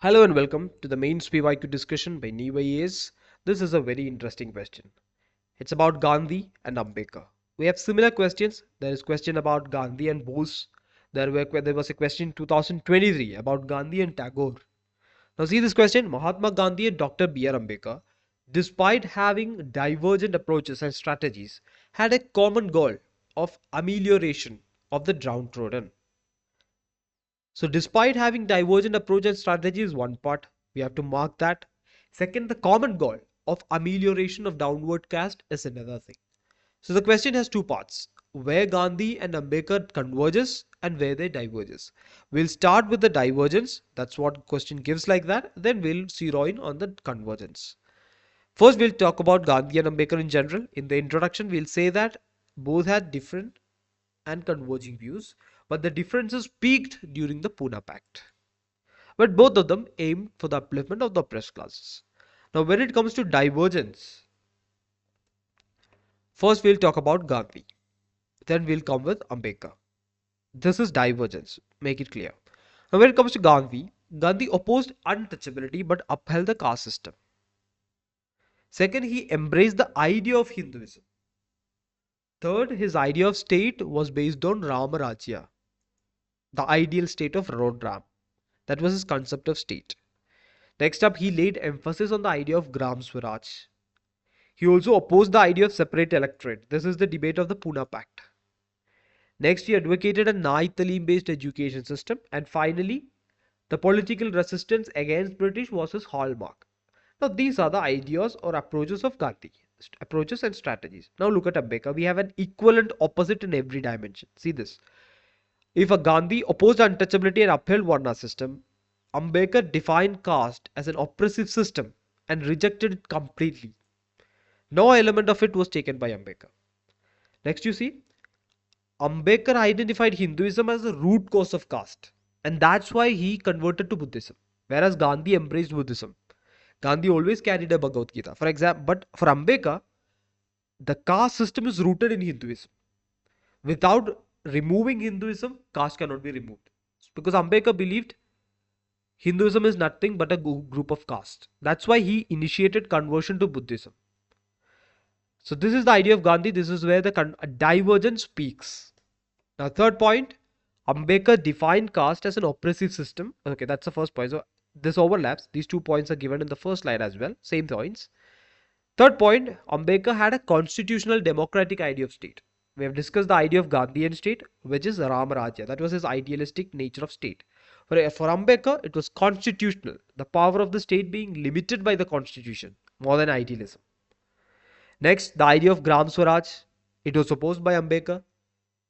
Hello and welcome to the mains PYQ discussion by New IAS. This is a very interesting question. It's about Gandhi and Ambedkar. We have similar questions. There is question about Gandhi and Bose. There was a question in 2023 about Gandhi and Tagore. Now see this question. Mahatma Gandhi and Dr. B.R. Ambedkar, despite having divergent approaches and strategies, had a common goal of amelioration of the downtrodden. So despite having divergent approach and strategy is one part, we have to mark that. Second, the common goal of amelioration of downward caste is another thing. So the question has two parts, where Gandhi and Ambedkar converges and where they diverges. We'll start with the divergence, that's what question gives like that, then we'll zero in on the convergence. First, we'll talk about Gandhi and Ambedkar in general. In the introduction, we'll say that both had different and converging views, but the differences peaked during the Pune Pact. But both of them aimed for the upliftment of the oppressed classes. Now, when it comes to divergence, first we'll talk about Gandhi, then we'll come with Ambedkar. This is divergence, make it clear. Now, when it comes to Gandhi, Gandhi opposed untouchability but upheld the caste system. Second, he embraced the idea of Hinduism. Third, his idea of state was based on Ramarajya, the ideal state of Lord Ram. That was his concept of state. Next up, he laid emphasis on the idea of Gram Swaraj. He also opposed the idea of separate electorate. This is the debate of the Pune Pact. Next, he advocated a Nai Talim based education system. And finally, the political resistance against British was his hallmark. Now, these are the ideas or approaches of Gandhi. Approaches and strategies. Now look at Ambedkar. We have an equivalent opposite in every dimension. See this. If a Gandhi opposed untouchability and upheld Varna system, Ambedkar defined caste as an oppressive system and rejected it completely. No element of it was taken by Ambedkar. Next you see, Ambedkar identified Hinduism as the root cause of caste, and that's why he converted to Buddhism, whereas Gandhi embraced Buddhism. Gandhi always carried a Bhagavad Gita. For example, but for Ambedkar, the caste system is rooted in Hinduism. Without removing Hinduism, caste cannot be removed. Because Ambedkar believed Hinduism is nothing but a group of castes. That's why he initiated conversion to Buddhism. So this is the idea of Gandhi. This is where the divergence peaks. Now third point, Ambedkar defined caste as an oppressive system. Okay, that's the first point. So this overlaps. These 2 points are given in the first slide as well. Same points. Third point, Ambedkar had a constitutional democratic idea of state. We have discussed the idea of Gandhian state, which is Ramarajya. That was his idealistic nature of state. For Ambedkar, it was constitutional, the power of the state being limited by the constitution, more than idealism. Next, the idea of Gram Swaraj. It was opposed by Ambedkar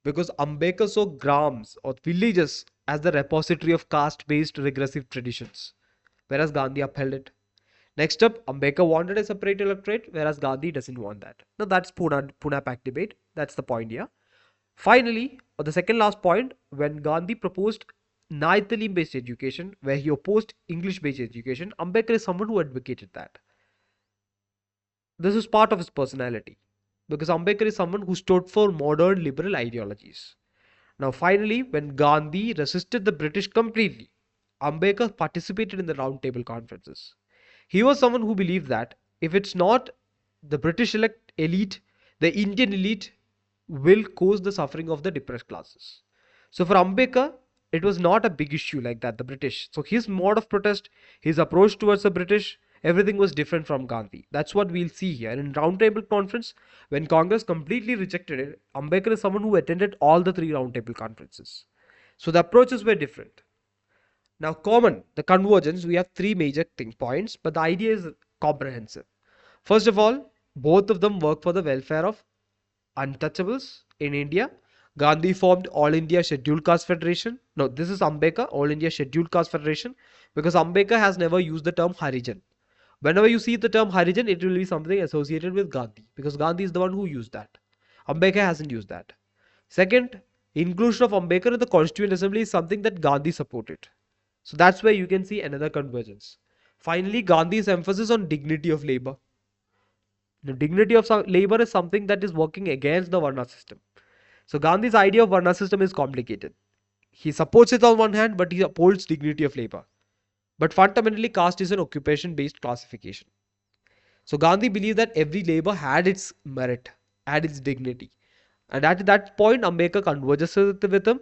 because Ambedkar saw grams or villages as the repository of caste-based regressive traditions, whereas Gandhi upheld it. Next up, Ambedkar wanted a separate electorate, whereas Gandhi doesn't want that. Now that's Pune Pact debate. That's the point here. Finally, or the second last point, when Gandhi proposed Naitalim based education, where he opposed English based education, Ambedkar is someone who advocated that. This is part of his personality because Ambedkar is someone who stood for modern liberal ideologies. Now, finally, when Gandhi resisted the British completely, Ambedkar participated in the round table conferences. He was someone who believed that if it's not the British elite, the Indian elite will cause the suffering of the depressed classes. So for Ambedkar, it was not a big issue like that, the British. So his mode of protest, his approach towards the British, everything was different from Gandhi. That's what we'll see here. In Roundtable Conference, when Congress completely rejected it, Ambedkar is someone who attended all the 3 Roundtable Conferences. So the approaches were different. Now the convergence, we have 3 major points, but the idea is comprehensive. First of all, both of them work for the welfare of untouchables in India. Gandhi formed All India Scheduled Caste Federation. No, this is Ambedkar, All India Scheduled Caste Federation, because Ambedkar has never used the term Harijan. Whenever you see the term Harijan, it will be something associated with Gandhi, because Gandhi is the one who used that. Ambedkar hasn't used that. Second, inclusion of Ambedkar in the Constituent Assembly is something that Gandhi supported. So that's where you can see another convergence. Finally, Gandhi's emphasis on dignity of labor. The dignity of labor is something that is working against the Varna system. So Gandhi's idea of Varna system is complicated. He supports it on one hand, but he upholds dignity of labor. But fundamentally, caste is an occupation-based classification. So Gandhi believed that every labor had its merit, had its dignity. And at that point, Ambedkar converges with him.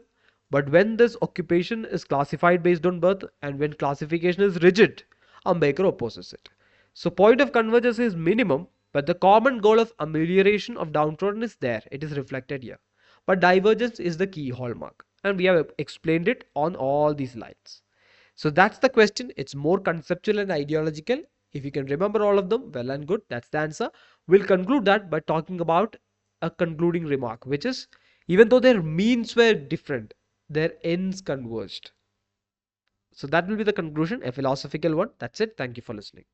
But when this occupation is classified based on birth and when classification is rigid, Ambedkar opposes it. So point of convergence is minimum, but the common goal of amelioration of downtrodden is there. It is reflected here. But divergence is the key hallmark. And we have explained it on all these lines. So that's the question. It's more conceptual and ideological. If you can remember all of them, well and good. That's the answer. We'll conclude that by talking about a concluding remark, which is even though their means were different, their ends converged. So that will be the conclusion, a philosophical one. That's it. Thank you for listening.